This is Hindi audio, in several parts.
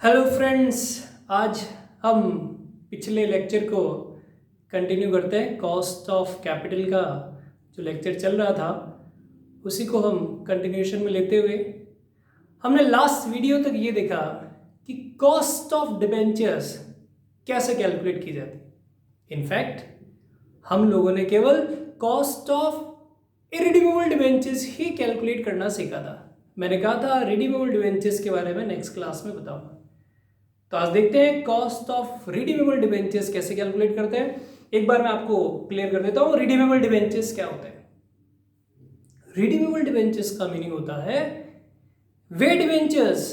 Hello friends. आज हम पिछले लेक्चर को कंटिन्यू करते हैं। कॉस्ट ऑफ कैपिटल का जो लेक्चर चल रहा था उसी को हम कंटिन्यूएशन में लेते हुए हमने लास्ट वीडियो तक ये देखा कि कॉस्ट ऑफ डिबेंचर्स कैसे कैलकुलेट की जाती है। इनफैक्ट हम लोगों ने केवल cost of irredeemable debentures he calculate करना सीखा था। मैंने कहा था रिडीमेबल डिबेंचर्स के बारे में नेक्स्ट क्लास में बताऊंगा। तो आज देखते हैं कॉस्ट ऑफ रिडीमेबल डिबेंचर्स कैसे कैलकुलेट करते हैं। एक बार मैं आपको क्लियर कर देता हूं रिडीमेबल डिबेंचर्स क्या होते हैं। रिडीमेबल डिबेंचर्स का मीनिंग होता है वे डिबेंचर्स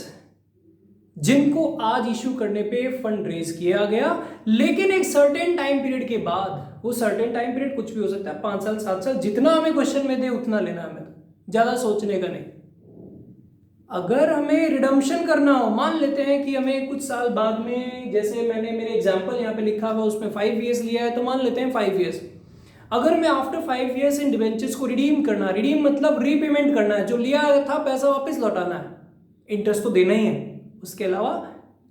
जिनको आज इशू करने पे फंड रेज किया गया, लेकिन एक सर्टेन टाइम पीरियड के बाद, वो सर्टेन टाइम पीरियड कुछ भी हो सकता है, 5 साल 7 साल, जितना हमें क्वेश्चन में दे उतना लेना हमें, ज्यादा सोचने का नहीं। अगर हमें रिडम्पशन करना हो, मान लेते हैं कि हमें कुछ साल बाद में, जैसे मैंने मेरे एग्जांपल यहाँ पे लिखा हुआ उसमें 5 इयर्स लिया है, तो मान लेते हैं 5 इयर्स। अगर मैं आफ्टर 5 इयर्स इन डिबेंचर्स को रिडीम करना, रिडीम मतलब रीपेमेंट करना है, जो लिया था पैसा वापस लौटाना है, इंटरेस्ट तो देना ही है, उसके अलावा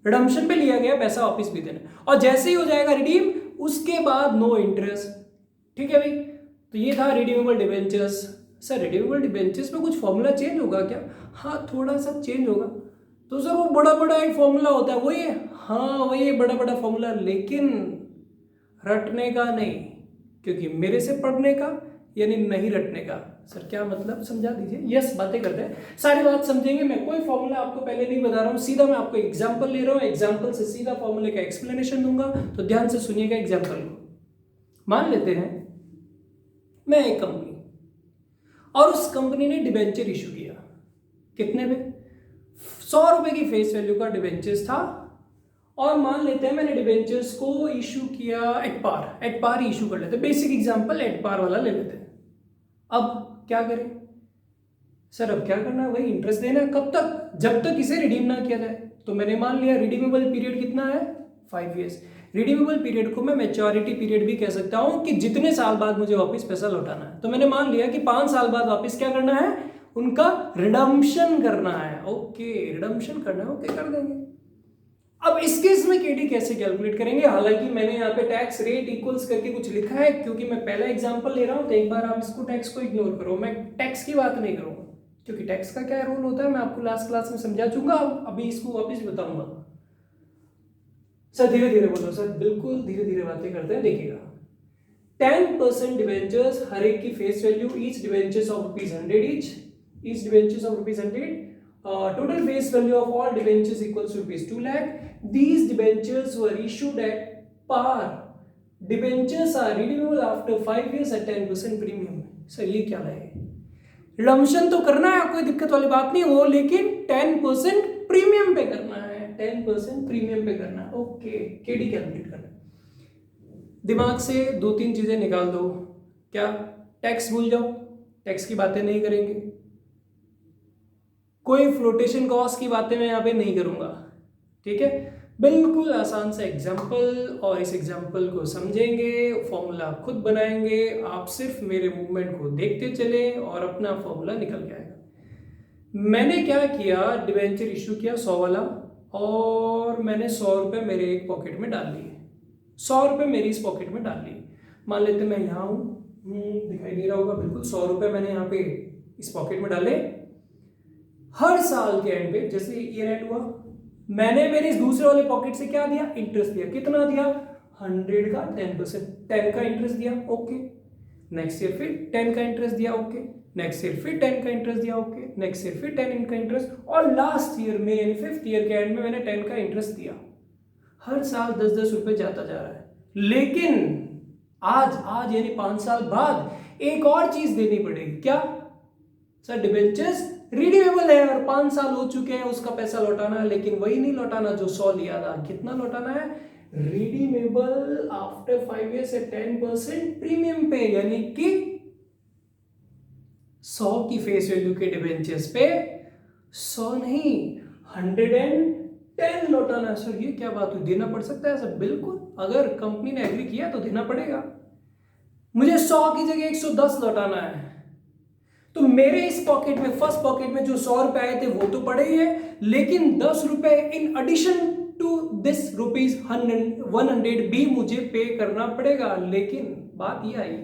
रिडम्पशन पे लिया गया पैसा वापस भी देना है, और जैसे ही हो जाएगा रिडीम उसके बाद नो इंटरेस्ट। ठीक है भाई, तो ये था redeemable debentures. Sir redeemable debentures में कुछ फॉर्मूला चेंज होगा क्या? हाँ थोड़ा सा चेंज होगा। तो सर वो बड़ा बड़ा एक फॉर्मूला होता है, वही है? हाँ वही बड़ा बड़ा फॉर्मूला, लेकिन रटने का नहीं, क्योंकि मेरे से पढ़ने का यानी नहीं रटने का। सर क्या मतलब, समझा दीजिए। यस, बातें करते हैं, सारी बात समझेंगे। मैं कोई फॉर्मूला आपको पहले नहीं बता रहा हूँ, सीधा मैं आपको एग्जाम्पल ले रहा हूँ, एग्जाम्पल से सीधा फॉर्मूले का एक्सप्लेनेशन दूंगा। तो ध्यान से सुनिएगा एग्जाम्पल को। मान लेते हैं मैं एक कंपनी, और उस कंपनी ने डिबेंचर इशू किया। कितने पे? 100 रुपए की फेस वैल्यू का डिबेंचर्स था, और मान लेते हैं मैंने डिबेंचर्स को इशू किया एट पार ही इशू कर लेते, बेसिक एग्जांपल एट पार वाला ले लेते हैं। अब क्या करें सर? अब क्या करना है, वही इंटरेस्ट देना है। कब तक? जब तक इसे रिडीम ना किया जाए। तो मैंने मान लिया रिडीमेबल पीरियड कितना है, 5 इयर्स। रिडीमेबल पीरियड को मैं मैच्योरिटी पीरियड भी कह सकता हूं, कि जितने साल बाद मुझे वापस पैसा लौटाना है। तो मैंने मान लिया कि 5 साल बाद वापस क्या करना है, उनका रिडम्पशन करना है। ओके, रिडम्पशन करना है, ओके कर देंगे। अब इस केस में केडी कैसे कैलकुलेट करेंगे? हालांकि मैंने यहाँ पे टैक्स रेट इक्वल्स करके कुछ लिखा है, क्योंकि मैं पहला एग्जांपल ले रहा हूं, तो एक बार आप इसको टैक्स को इग्नोर करो, मैं टैक्स की बात नहीं करूंगा, क्योंकि टैक्स का क्या रूल होता है मैं आपको लास्ट क्लास में समझा चुका, अभी इसको वापस बताऊंगा। सर धीरे धीरे बोलो सर, बिल्कुल धीरे धीरे बातें करते हैं, देखिएगा। 10% डिबेंचर्स, हर एक की face value, each debentures of ₹100 each debentures of ₹100, total face value of all debentures equals to ₹2 lakh. These debentures were issued at par. Debentures are redeemable after 5 years at 10% premium. Sir ये क्या है? रिडम्पशन तो करना है, कोई दिक्कत वाली बात नहीं हो, लेकिन 10% प्रीमियम पे करना है, 10% प्रीमियम पे करना है। ओके, केडी कैलकुलेट करना है। दिमाग से 2-3 चीजें निकाल दो। क्या? टैक्स भूल जाओ, टैक्स की बातें नहीं करेंगे, कोई फ्लोटेशन कॉस्ट की बातें मैं यहाँ पे नहीं करूंगा। ठीक है, बिल्कुल आसान सा एग्जाम्पल, और इस एग्जाम्पल को समझेंगे, फॉर्मूला खुद बनाएंगे, आप सिर्फ मेरे मूवमेंट को देखते चले और अपना फॉर्मूला निकल के आएगा। मैंने क्या किया, डिबेंचर इशू किया 100 वाला, और मैंने 100 रुपये मेरे एक पॉकेट में डाल लिए, 100 रुपये मेरी इस पॉकेट में डाल लिए। मान लेते मैं यहाँ हूँ, दिखाई दे रहा होगा, बिल्कुल 100 रुपये मैंने यहाँ पे इस पॉकेट में डाले। हर साल के एंड पे, जैसे ईयर एंड हुआ, मैंने मेरे इस दूसरे वाले पॉकेट से क्या दिया, इंटरेस्ट दिया। कितना दिया? 100 का 10%, 10 का इंटरेस्ट दिया। ओके, नेक्स्ट ईयर फिर 10 का इंटरेस्ट दिया। ओके, नेक्स्ट ईयर फिर 10 का इंटरेस्ट दिया। ओके, नेक्स्ट ईयर फिर 10 का इंटरेस्ट, और लास्ट ईयर में यानी 5th ईयर के एंड में मैंने 10 का इंटरेस्ट दिया। हर साल 10-10 रुपए जाता जा रहा है। लेकिन आज यानी 5 साल बाद एक और चीज देनी पड़ेगी। क्या सर? डिबेंचर्स रिडीमेबल है और 5 साल हो चुके हैं, उसका पैसा लौटाना है, लेकिन वही नहीं लौटाना जो 100 लिया था। कितना लौटाना है? Redeemable after 5 years at 10% premium पे, यानी कि 100 की फेस वैल्यू के डिबेंचर्स पे 100 नहीं 110 लौटाना है। सर ये क्या बात हुई, देना पड़ सकता है सर? बिल्कुल, अगर कंपनी ने एग्री किया तो देना पड़ेगा। मुझे 100 की जगह 110 लौटाना है, तो मेरे इस पॉकेट में, फर्स्ट पॉकेट में जो 100 रुपए आए थे वो तो पड़े ही है, लेकिन 10 रुपए इन एडिशन टू दिस ₹100 भी मुझे पे करना पड़ेगा। लेकिन बात ये आई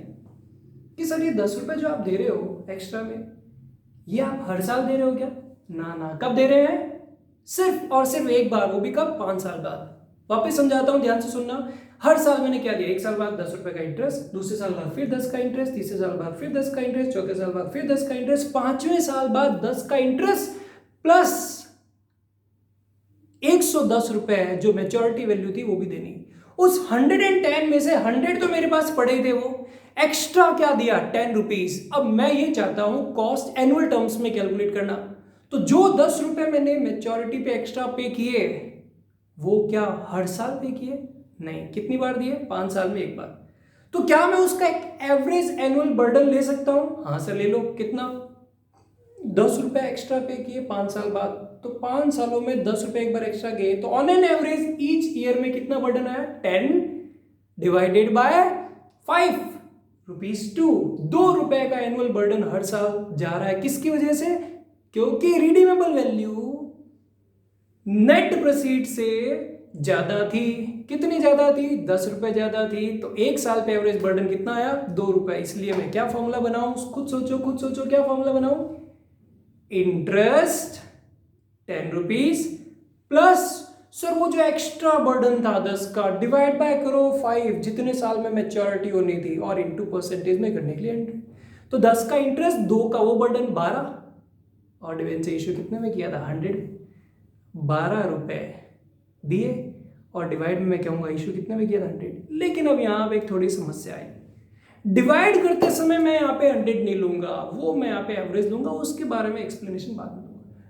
कि सर ये 10 रुपए जो आप दे रहे हो एक्स्ट्रा में, ये आप हर साल दे रहे हो क्या? ना ना, कब दे रहे हैं? सिर्फ और सिर्फ एक बार, वो भी कब? 5 साल बाद। वापस समझाता हूं, ध्यान से सुनना। हर साल मैंने क्या दिया? एक साल बाद 10 रुपए का इंटरेस्ट, दूसरे साल बाद फिर 10 का इंटरेस्ट, तीसरे साल बाद फिर 10 का इंटरेस्ट, चौथे साल बाद फिर 10 का इंटरेस्ट, पांचवें साल बाद 10 का इंटरेस्ट प्लस 110 रुपए जो मैच्योरिटी वैल्यू थी वो भी देनी। उस 110 में से 100 तो मेरे पास पड़े थे, वो एक्स्ट्रा क्या दिया? 10 रुपीज। अब मैं ये चाहता हूं कॉस्ट एनुअल टर्म्स में कैलकुलेट करना। तो जो 10 रुपए मैंने मैच्योरिटी पे एक्स्ट्रा पे किए, वो क्या हर साल पे किए? नहीं। कितनी बार दिए? 5 साल में एक बार। तो क्या मैं उसका एक एवरेज एनुअल बर्डन ले सकता हूं? हाँ सर ले लो। कितना? 10 रुपए एक्स्ट्रा पे किए 5 साल बाद, तो 5 सालों में 10 रुपए एक बार एक्स्ट्रा गए, तो on an average each year में कितना बर्डन आया? 10 डिवाइडेड बाय 5 रुपीज 2। 2 रुपए का एनुअल बर्डन हर साल जा रहा है। किसकी वजह से? क्योंकि रिडीमेबल वैल्यू नेट प्रोसीड से ज्यादा थी। कितनी ज्यादा थी? 10 रुपए ज्यादा थी। तो एक साल पे एवरेज बर्डन कितना आया? 2 रुपए। इसलिए मैं क्या फॉर्मूला बनाऊं? खुद सोचो, खुद सोचो, क्या फॉर्मूला बनाऊं? इंटरेस्ट 10 रुपीज प्लस सर वो जो एक्स्ट्रा बर्डन था 10 का, डिवाइड बाय करो 5, जितने साल में मैच्योरिटी होनी थी, और इनटू परसेंटेज में करने के लिए 100। तो 10 का इंटरेस्ट, 2 का वो बर्डन 12, और डिविडेंड से इशू कितने में किया था? 100। 12 रुपए दिए, और डिवाइड में मैं कहूंगा इशू कितने में किया था? 100। लेकिन अब यहाँ पे एक थोड़ी समस्या आई। डिवाइड करते समय मैं यहाँ पे 100 नहीं लूंगा, वो मैं यहाँ पे एवरेज लूंगा। उसके बारे में एक्सप्लेनेशन बाद में दूंगा।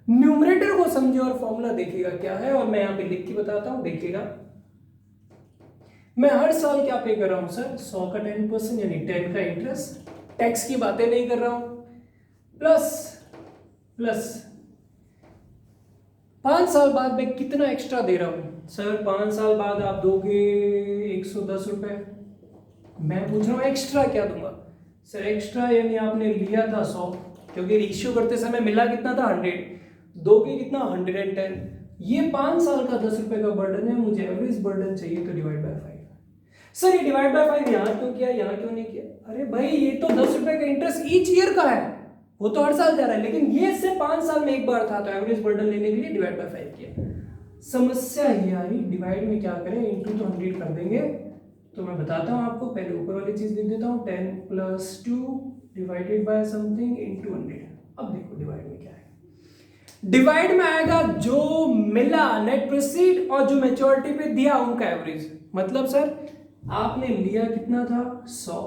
न्यूमरेटर को समझे और फॉर्मूला देखिएगा क्या है, और मैं यहाँ पे लिख के बताता हूँ। देखिएगा मैं हर साल क्या पे कर रहा हूँ सर? 100 का 10%, यानी 10 का इंटरेस्ट। टैक्स की बातें नहीं कर रहा हूं। प्लस 5 साल बाद मैं कितना एक्स्ट्रा दे रहा हूं सर? 5 साल बाद आप दोगे 110 रुपए। मैं पूछ रहा हूं एक्स्ट्रा क्या दूंगा सर? एक्स्ट्रा यानी आपने लिया था 100, क्योंकि इश्यू करते समय मिला कितना था? 100। दोगे कितना? 110। ये 5 साल का 10 रुपए का बर्डन है, मुझे एवरेज बर्डन चाहिए, तो डिवाइड बाय 5। सर ये डिवाइड बाय 5 यहां क्यों किया, यहां क्यों नहीं किया? अरे भाई ये तो 10 रुपए का इंटरेस्ट ईच ईयर का है, वो तो हर साल जा रहा है, लेकिन ये सिर्फ 5 साल में एक बार था, तो एवरेज बर्डन लेने के लिए डिवाइड बाय 5 किया। समस्या ये आई, डिवाइड में क्या करें? इनटू तो 100 कर देंगे। तो मैं बताता हूं आपको, पहले ऊपर वाली चीज लिख देता हूं, 10 + 2 डिवाइडेड बाय समथिंग इनटू 100। अब देखो डिवाइड में क्या है। डिवाइड में आएगा जो मिला नेट प्रोसीड और जो मैच्योरिटी पे दिया उनका एवरेज। मतलब सर आपने लिया कितना था? 100,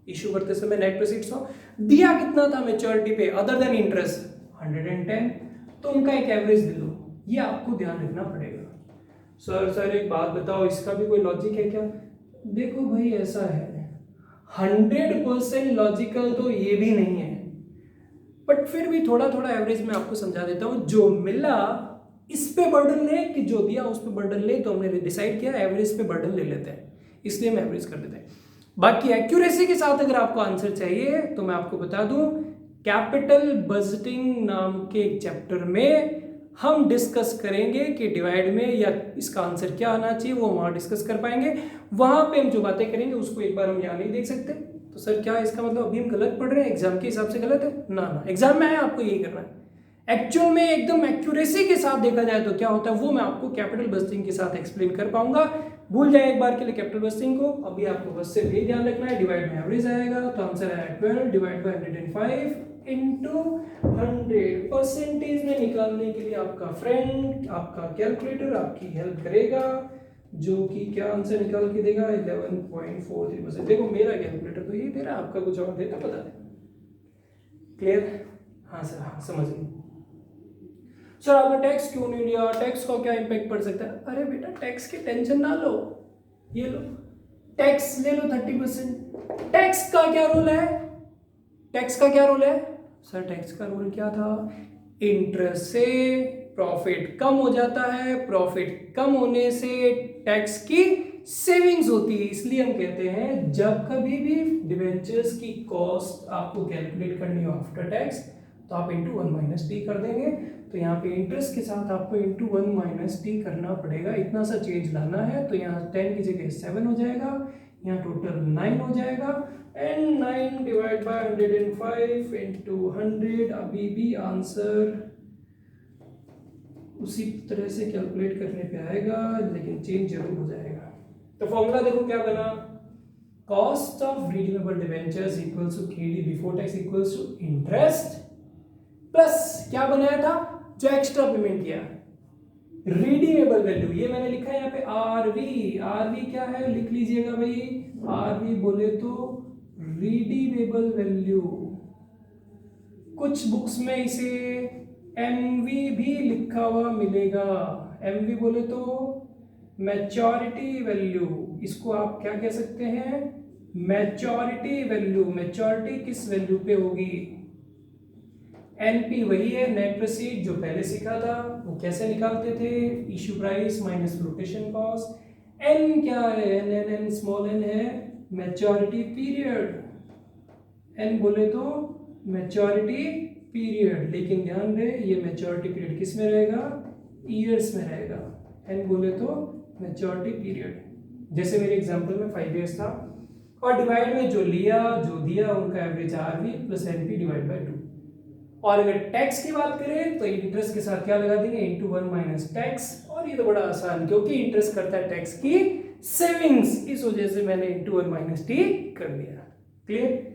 इशू करते समय नेट प्रोसीड 100, दिया कितना था मैच्योरिटी पे अदर देन इंटरेस्ट? 110। तो उनका एक एवरेज दे दो, ये आपको ध्यान रखना पड़ेगा। सर एक बात बताओ, इसका भी कोई लॉजिक है क्या? देखो भाई ऐसा है, 100% लॉजिकल तो ये भी नहीं है, बट फिर भी थोड़ा थोड़ा एवरेज में आपको समझा देता हूं। जो मिला इस पे बर्डन ले कि जो दिया उस पे बर्डन ले, तो हमने डिसाइड किया एवरेज पे बर्डन ले लेते हैं, इसलिए हम एवरेज कर देते हैं। बाकी एक्यूरेसी के साथ अगर आपको आंसर चाहिए तो मैं आपको बता दूं, कैपिटल बजटिंग नाम के एक चैप्टर में हम डिस्कस करेंगे कि डिवाइड में या इसका आंसर क्या आना चाहिए, वो वहां डिस्कस कर पाएंगे। वहां पे हम जो बातें करेंगे उसको एक बार हम यहाँ नहीं देख सकते। तो सर क्या इसका मतलब अभी हम गलत पढ़ रहे हैं, एग्जाम के हिसाब से गलत है? ना, एग्जाम में आया आपको यही करना है। एक्चुअल में एकदम एक्यूरेसी के साथ देखा जाए तो क्या होता है, वो मैं आपको कैपिटल बजटिंग के साथ एक्सप्लेन कर पाऊंगा। भूल जाए एक बार के लिए कैपिटल बजटिंग को। अभी आपको बस सिर्फ ये ध्यान रखना है, डिवाइड में एवरेज आएगा, तो आंसर आएगा 12 डिवाइड बाय 105 इनटू 100। परसेंटेज में निकालने के लिए आपका फ्रेंड, आपका कैलकुलेटर आपकी हेल्प करेगा, जो कि क्या आंसर निकाल के देगा? 11.43%। देखो मेरा कैलकुलेटर तो ये दे रहा है, आपका कुछ और देता, पता नहीं। क्लियर? हाँ सर, हाँ समझ गए। सर आपने टैक्स क्यों नहीं लिया? टैक्स का क्या इम्पैक्ट पड़ सकता है? अरे बेटा टैक्स की टेंशन ना लो, ये लो टैक्स ले लो 30%। टैक्स का क्या रूल है? टैक्स का क्या रूल है सर? टैक्स का रूल क्या था? इंटरेस्ट से प्रॉफिट कम हो जाता है, प्रॉफिट कम होने से टैक्स की सेविंग्स होती है। इसलिए हम कहते हैं जब कभी भी डिवेंचर्स की कॉस्ट आपको कैलकुलेट करनी हो आफ्टर टैक्स तो आप इंटू 1 माइनस टी कर देंगे। तो यहाँ पे इंटरेस्ट के साथ आपको इंटू 1 माइनस टी करना पड़ेगा, इतना सा चेंज लाना है। तो यहाँ 10 की जगह 7 हो जाएगा, यहाँ टोटल 9 हो जाएगा एंड 9 डिवाइड बाय 105 इंटू 100। अभी भी आंसर उसी तरह से कैलकुलेट करने पे आएगा लेकिन चेंज जरूर हो जाएगा। तो फॉर्मूला देखो क्या बना, cost of redeemable debentures equals to KD before tax equals to interest plus क्या बनाया था जो एक्स्ट्रा पेमेंट किया रिडीमेबल वैल्यू, ये मैंने लिखा है यहाँ पे आरवी। आरवी क्या है लिख लीजिएगा भाई, आरवी बोले तो रिडीमेबल वैल्यू, कुछ बुक्स में इसे एमवी भी लिखा हुआ मिलेगा। एमवी बोले तो मैच्योरिटी वैल्यू, इसको आप क्या कह सकते हैं मैच्योरिटी वैल्यू। मैच्योरिटी किस वैल्यू पे होगी, एनपी वही है नेट प्रोसीड जो पहले सीखा था, वो कैसे निकालते थे issue price minus flotation cost. N क्या है, n n n small n है मैच्योरिटी पीरियड, एन बोले तो मैच्योरिटी पीरियड, लेकिन ध्यान रहे ये मैच्योरिटी पीरियड किस में रहेगा ईयर्स में रहेगा। एन बोले तो मैच्योरिटी पीरियड, जैसे मेरे एग्जांपल में 5 इयर्स था और डिवाइड में जो लिया जो दिया उनका average RV plus NP divide by 2। और अगर टैक्स की बात करें तो इंटरेस्ट के साथ क्या लगा देंगे इंटू 1 माइनस टैक्स, और ये तो बड़ा आसान क्योंकि इंटरेस्ट करता है टैक्स की सेविंग्स, इस वजह से मैंने इंटू 1 माइनस टी कर दिया। क्लियर,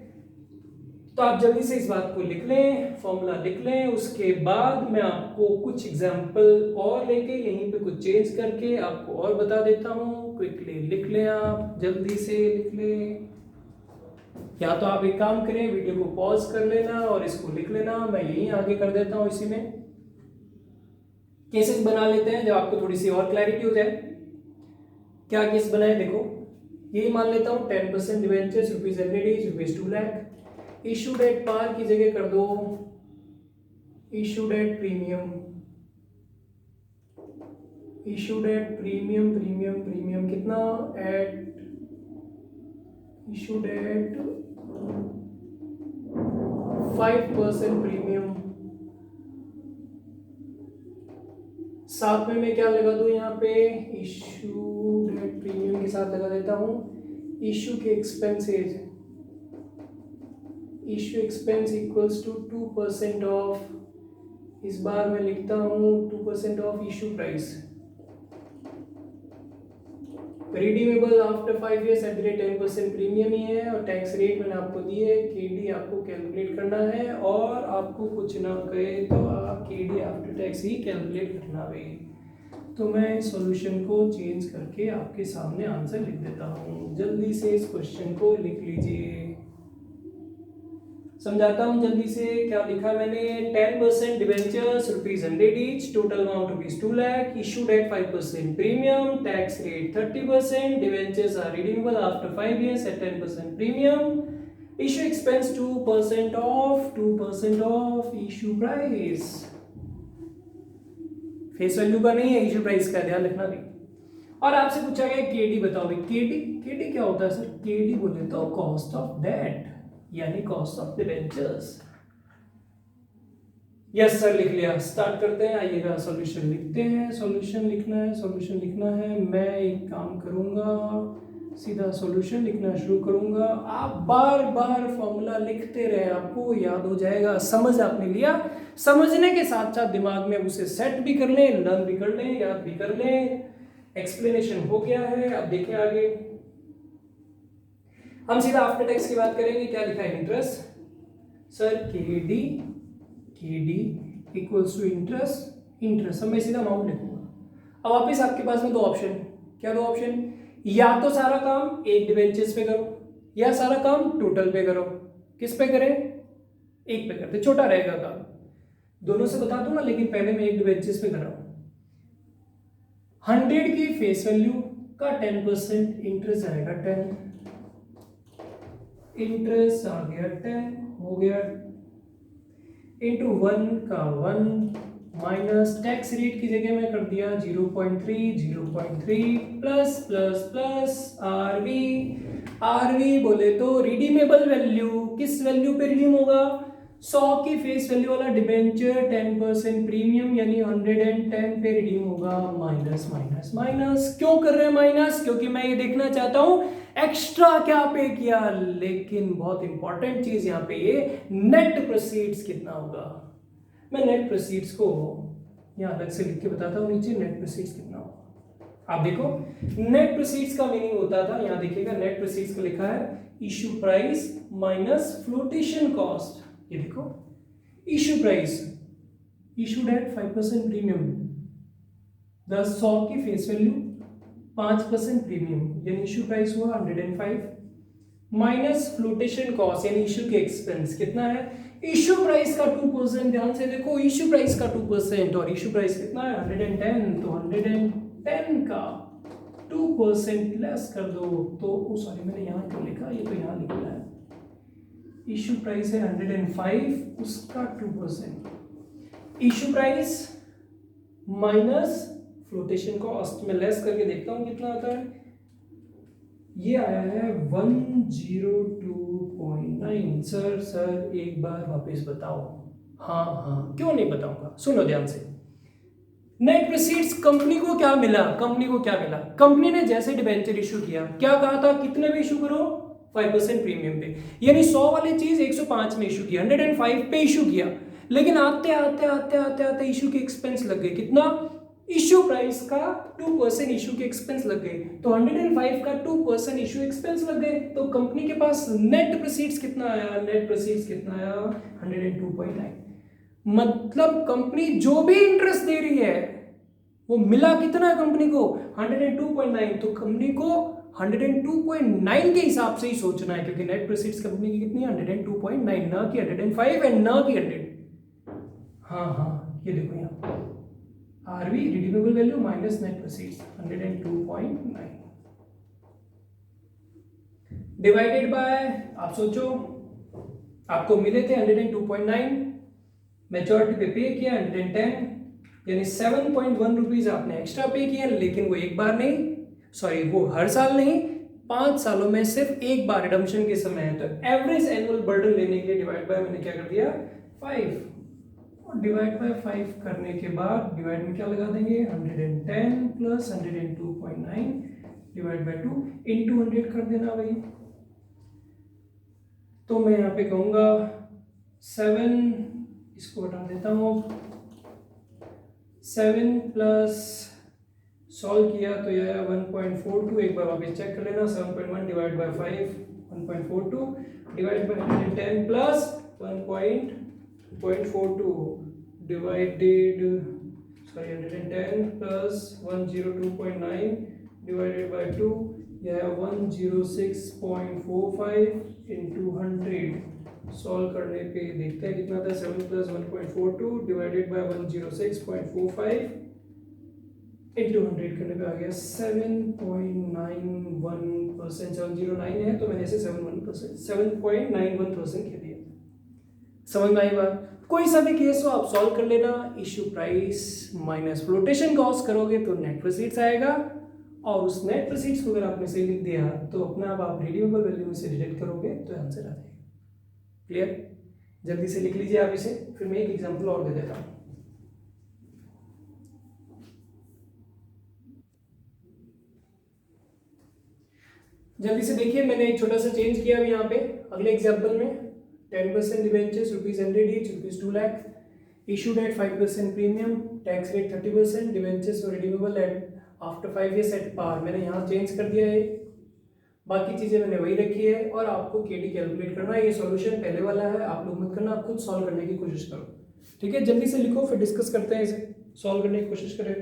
तो आप जल्दी से इस बात को लिख लें, फॉर्मूला लिख लें, उसके बाद मैं आपको कुछ एग्जांपल और लेके यहीं पे कुछ चेंज करके आपको और बता देता हूँ। क्विकली लिख लें, आप जल्दी से लिख लें, या तो आप एक काम करें वीडियो को पॉज कर लेना और इसको लिख लेना, मैं यहीं आगे कर देता हूँ। इसी में केसेस बना लेते हैं जब आपको थोड़ी सी और क्लैरिटी हो जाए। क्या केस बनाए देखो, ये मान लेता हूँ 10% debentures rupees ₹2 lakh, issued at par की जगह कर दो issued at premium, issued at premium, premium premium कितना एट इशूड एट 5% प्रीमियम। साथ में मैं क्या लगा दूं यहाँ पे इशूड एट प्रीमियम के साथ लगा देता हूँ इशू के expenses, issue expense equals to 2% of, इस बार मैं लिखता हूँ 2% of issue price, redeemable after 5 years at the rate 10% premium ही है, और टैक्स रेट मैंने आपको दिए है केडी आपको कैलकुलेट करना है, और आपको कुछ ना कहे तो आप केडी आफ्टर टैक्स ही कैलकुलेट करना है। तो मैं सॉल्यूशन को चेंज करके आपके सामने आंसर लिख देता हूँ, जल्दी से इस क्वेश्चन को लिख लीजिए। समझाता हूँ जल्दी से क्या लिखा मैंने, 10% debentures ₹100 each, total amount ₹2 lakh, issued at 5% premium, tax rate 30%, debentures are redeemable after 5 years at 10% premium, issue expense 2% of issue price, face value का नहीं है इशू प्राइस का, ध्यान रखना भी। और आपसे पूछा गया केडी बताओ भाई, केडी क्या होता है सर, केडी बोले तो कॉस्ट ऑफ डेट यानी cost of debentures. Yes sir लिख लिया, स्टार्ट करते हैं, आइएगा सॉल्यूशन लिखते हैं। सॉल्यूशन लिखना है, मैं एक काम करूंगा सीधा सॉल्यूशन लिखना शुरू करूंगा, आप बार बार फॉर्मूला लिखते रहे, आपको याद हो जाएगा। समझ आपने लिया, समझने के साथ साथ दिमाग में उसे सेट भी कर लें, लर्न भी कर लें, याद भी कर लें। एक्सप्लेनेशन हो गया है, अब देखें आगे हम सीधा आफ्टर टैक्स की बात करेंगे। क्या लिखा है interest sir, KD equals to interest, मैं सीधा अमाउंट लिखूंगा। अब वापिस आपके पास में दो ऑप्शन, क्या दो ऑप्शन, या तो सारा काम एक डिवेंचर्स पे करो या सारा काम टोटल पे करो। किस पे करें, एक पे करते, छोटा रहेगा काम, दोनों से बता दूंगा लेकिन पहले मैं एक डिवेंचर्स पे कर रहा हूं। 100 की फेस वैल्यू का 10% इंटरेस्ट आएगा 10, इंटरेस्ट आ गया 10 हो गया, इंटू 1 का 1 माइनस टैक्स रेट की जगह में कर दिया 0.3 प्लस प्लस प्लस आरवी बोले तो रिडीमेबल वैल्यू, किस वैल्यू पे रिडीम होगा? 100 की फेस वैल्यू वाला डिबेंचर 10% प्रीमियम यानी 110 पे रिडीम होगा। माइनस माइनस माइनस क्यों कर रहे हैं माइनस? क्योंकि मैं ये देखना चाहता हूं एक्स्ट्रा क्या पे किया। लेकिन बहुत इंपॉर्टेंट चीज यहाँ पे ये नेट प्रोसीड्स कितना होगा। मैं नेट प्रोसीड्स को यहाँ अलग से लिख के बताता हूँ नीचे नेट प्रोसीड्स कितना होगा। आप देखो नेट प्रोसीड्स का मीनिंग होता था, यहाँ देखिएगा नेट प्रोसीड्स का लिखा है issue price minus flotation cost. ये देखो issue price issued at 5% premium, 100 की फेस वैल्यू 5% प्रीमियम यानी इशू प्राइस हुआ 105 माइनस फ्लोटेशन कॉस्ट यानी इशू के एक्सपेंस कितना है? इशू प्राइस का 2%। ध्यान से देखो इशू प्राइस का 2% और इशू प्राइस कितना है 110, तो 110 का 2% लेस कर दो तो सॉरी मैंने यहाँ क्यों लिखा, ये तो यहाँ लिखना है। इशू प्राइस है 105 उसका 2%। Issue price minus flotation cost में लेस करके देखता हूँ कितना आता है। ये आया है 102.9। सर एक बार वापस बताओ। हाँ क्यों नहीं बताऊंगा, सुनो ध्यान से। नेट प्रोसीड्स कंपनी को क्या मिला? कंपनी ने जैसे डिबेंचर इशू किया, क्या कहा था कितने में इशू करो? 5% प्रीमियम पे, यानी 100 वाली चीज 105 में इशू किया, 105 पे इशू किया। लेकिन आते आते इशू के एक्सपेंस लग गए कितना? इशू प्राइस का 2% इशू के एक्सपेंस लग गए, तो 105 का 2% इशू एक्सपेंस लग गए। तो कंपनी के पास नेट प्रोसीड्स कितना आया? 102.9। मतलब कंपनी जो भी इंटरेस्ट दे रही है वो मिला कितना है कंपनी को? 102.9। तो कंपनी को 102.9 के हिसाब से ही सोचना है, क्योंकि नेट प्रोसीड्स कंपनी की कितनी है? 102.9, ना कि 105 एंड ना कि 100। हाँ ये देखो यहाँ RV redeemable value minus net proceeds 102.9 divided by, आप सोचो आपको मिले थे 102.9, मैच्योरिटी पे किया 110, यानी 7.1 रुपीज आपने एक्स्ट्रा पे किया। लेकिन वो एक बार नहीं, सॉरी वो हर साल नहीं, 5 सालों में सिर्फ एक बार रिडम्पशन के समय है। तो एवरेज एनुअल बर्डन लेने के लिए डिवाइड बाय मैंने क्या कर दिया 5, और डिवाइड बाय 5 करने के बाद डिवाइड में क्या लगा देंगे 110 प्लस 102.9 डिवाइड बाय 2 इंटू 100 कर देना भाई। तो मैं यहाँ पे कहूँगा 7, इसको हटा देता हूँ, 7 प्लस सॉल्व किया तो यह है 1.42। एक बार वापस चेक कर लेना, 7.1 divide by 5 1.42 divide by 110 plus 1.42 divided 110 plus 102.9 divided bye 2, यह है 106.45 इंटू 100। सॉल्व करने पे देखते हैं कितना था, 7 प्लस 1.42 डिवाइडेड बाय 106.45 इंटू 100 करने पे आ गया 7.91%। 709 है तो मैंने इसे 7.91% कह दिया। समझ में आई बात? कोई सा भी केस हो आप सॉल्व कर लेना, issue price minus flotation cost करोगे तो नेट प्रोसीड्स आएगा, और उस नेट प्रोसीड्स को अगर आपने सही लिख दिया तो अपना आप रिडीमेबल वैल्यू में से डिडक्ट करोगे तो आंसर आ जाएगा। क्लियर? जल्दी से लिख लीजिए आप इसे, फिर मैं एक एग्जांपल और दे देता हूं। जल्दी से देखिए, मैंने एक छोटा सा चेंज किया अभी यहाँ पे अगले एग्जांपल में। 10% debentures ₹100 each, ₹2 lakh, issued at 5% premium, tax rate 30%, debentures were redeemable at after 5 years at par। मैंने यहाँ चेंज कर दिया है, बाकी चीजें मैंने वही रखी है, और आपको केडी कैलकुलेट करना है। ये सॉल्यूशन पहले वाला है, आप लोग मत करना, आप खुद सॉल्व करने की कोशिश करो। ठीक है, जल्दी से लिखो फिर डिस्कस करते हैं, इसे सॉल्व करने की कोशिश करें।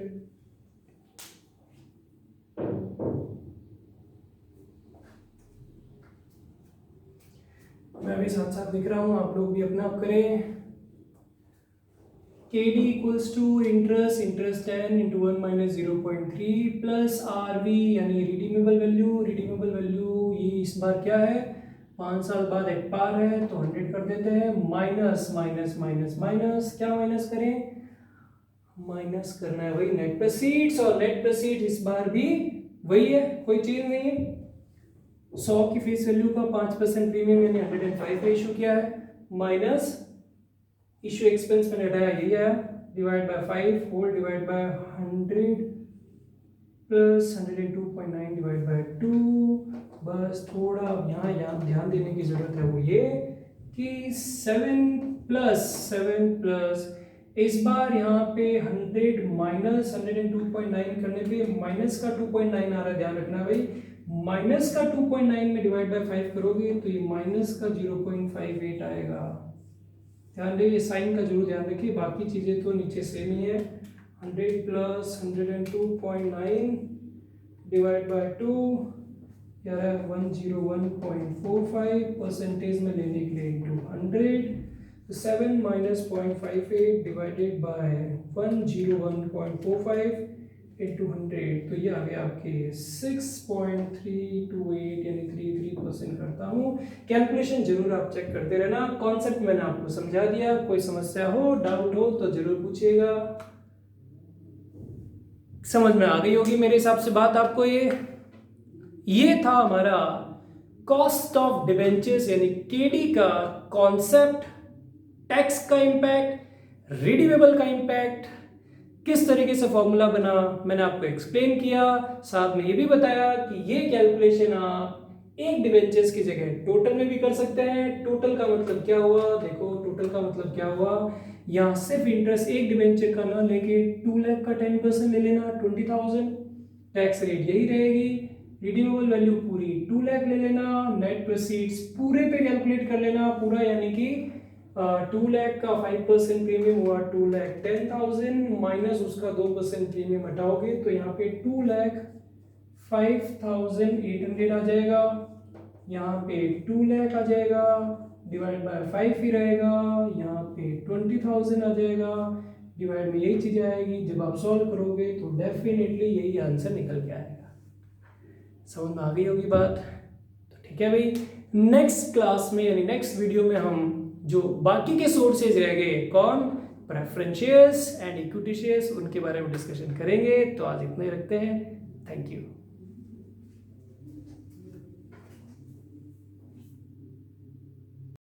मैं अभी साथ साथ लिख रहा हूँ, आप लोग भी अपना आप करें। KD equals to interest 10 into 1 minus 0.3 plus RV यानी रिडीमेबल वैल्यू ये इस बार क्या है 5 साल बाद एट पार है तो 100 कर देते हैं, माइनस माइनस माइनस माइनस क्या माइनस करें माइनस करना है वही नेट प्रोसीड्स, और नेट प्रोसीड इस बार भी वही है, कोई चीज नहीं है। 100 की फेस वैल्यू का 5% प्रीमियम यानी 105 पे इशू किया है, माइनस इशू एक्सपेंस मैंने हटाया यही आया, divide by 5 whole divide by 100 plus 102.9 divide by 2। बस थोड़ा यहाँ ध्यान देने की जरूरत है, वो ये कि 7 प्लस इस बार यहाँ पे 100 माइनस 102.9 करने पे माइनस का 2.9 आ रहा है, ध्यान रखना भाई। माइनस का 2.9 में डिवाइड बाय 5 करोगे तो ये माइनस का 0.58 आएगा। ध्यान दे, ये साइन का जरूर ध्यान रखिए, बाकी चीजें तो नीचे सेम ही है। 100 प्लस 102.9 डिवाइड बाय 2 यार 101.45 परसेंटेज में लेने के लिए into 100, 7 minus 0.58 divided by 101.45 into 100, तो ये आ गया आपके 6.328 यानी 33% करता हूँ। कैलकुलेशन जरूर आप चेक करते रहना, कॉन्सेप्ट मैंने आपको समझा दिया, कोई समस्या हो डाउट हो तो जरूर पूछिएगा। समझ में आ गई होगी मेरे हिसाब से बात आपको। ये था हमारा कॉस्ट ऑफ डिबेंचर्स यानी केडी का कॉन्सेप्ट, टैक्स का इम्पैक्ट, रिडीमेबल का इम्पैक्ट, किस तरीके से फॉर्मूला बना मैंने आपको एक्सप्लेन किया। साथ में ये भी बताया कि ये कैलकुलेशन आप एक डिबेंचर्स की जगह टोटल में भी कर सकते हैं। टोटल का मतलब क्या हुआ, देखो टोटल का मतलब क्या हुआ, यहाँ सिर्फ इंटरेस्ट एक डिबेंचर का ना लेके 2 लाख का 10% ले लेना 20,000, टैक्स रेट यही रहेगी। रिडीमेबल वैल्यू पूरी 2 लाख ले लेना, नेट प्रोसीड्स पूरे पे कैलकुलेट कर लेना, पूरा यानी कि 2 लाख का 5% प्रीमियम हुआ 2,10,000 माइनस उसका 2% प्रीमियम हटाओगे तो यहाँ पे 2,05,800 आ जाएगा, यहाँ पे 2 लाख आ जाएगा, डिवाइड बाय 5 ही रहेगा, यहाँ पे 20,000 आ जाएगा, डिवाइड में यही चीज़ आएगी। जब आप सॉल्व करोगे तो डेफिनेटली यही आंसर निकल के आएगा। समझ में आ गई होगी बात, तो ठीक है भाई। नेक्स्ट क्लास में यानी नेक्स्ट वीडियो में हम जो बाकी के सोर्सेज रह गए, कौन, preference shares and equity shares, उनके बारे में डिस्कशन करेंगे। तो आज इतना ही रखते हैं, थैंक यू।